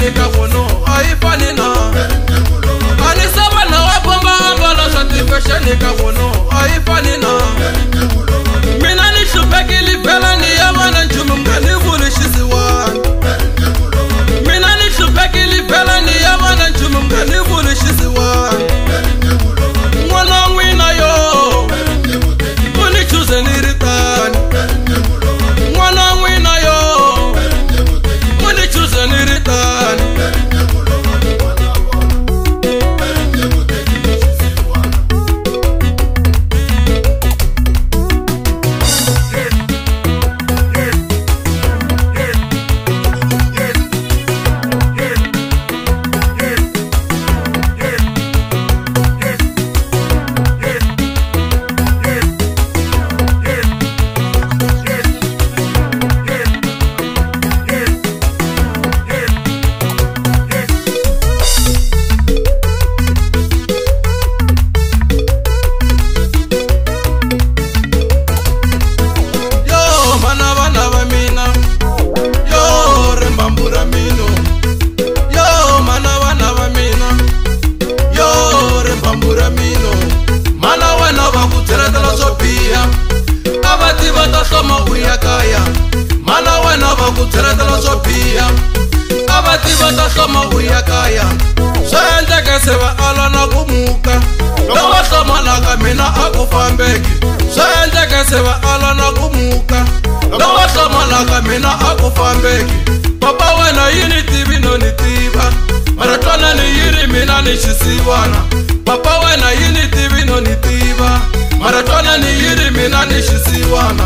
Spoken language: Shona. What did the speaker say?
ni ka vono ai fanina ani sabana wa bomba ambala satisfaction ni ka vono ai fanina mina ni shubeki li bela ni yamana njumu mgani vulishisi wani mina ni shubeki li bela ni yamana njumu mgani vulishisi wani mwana wina yo muni chuze niritani mwana wina yo muni chuze niritani Papa wena yini tibi no ni tiba maratona ni yiri mina ni shisiwana Papa wena yini tibi no ni tiba maratona ni yiri mina ni shisiwana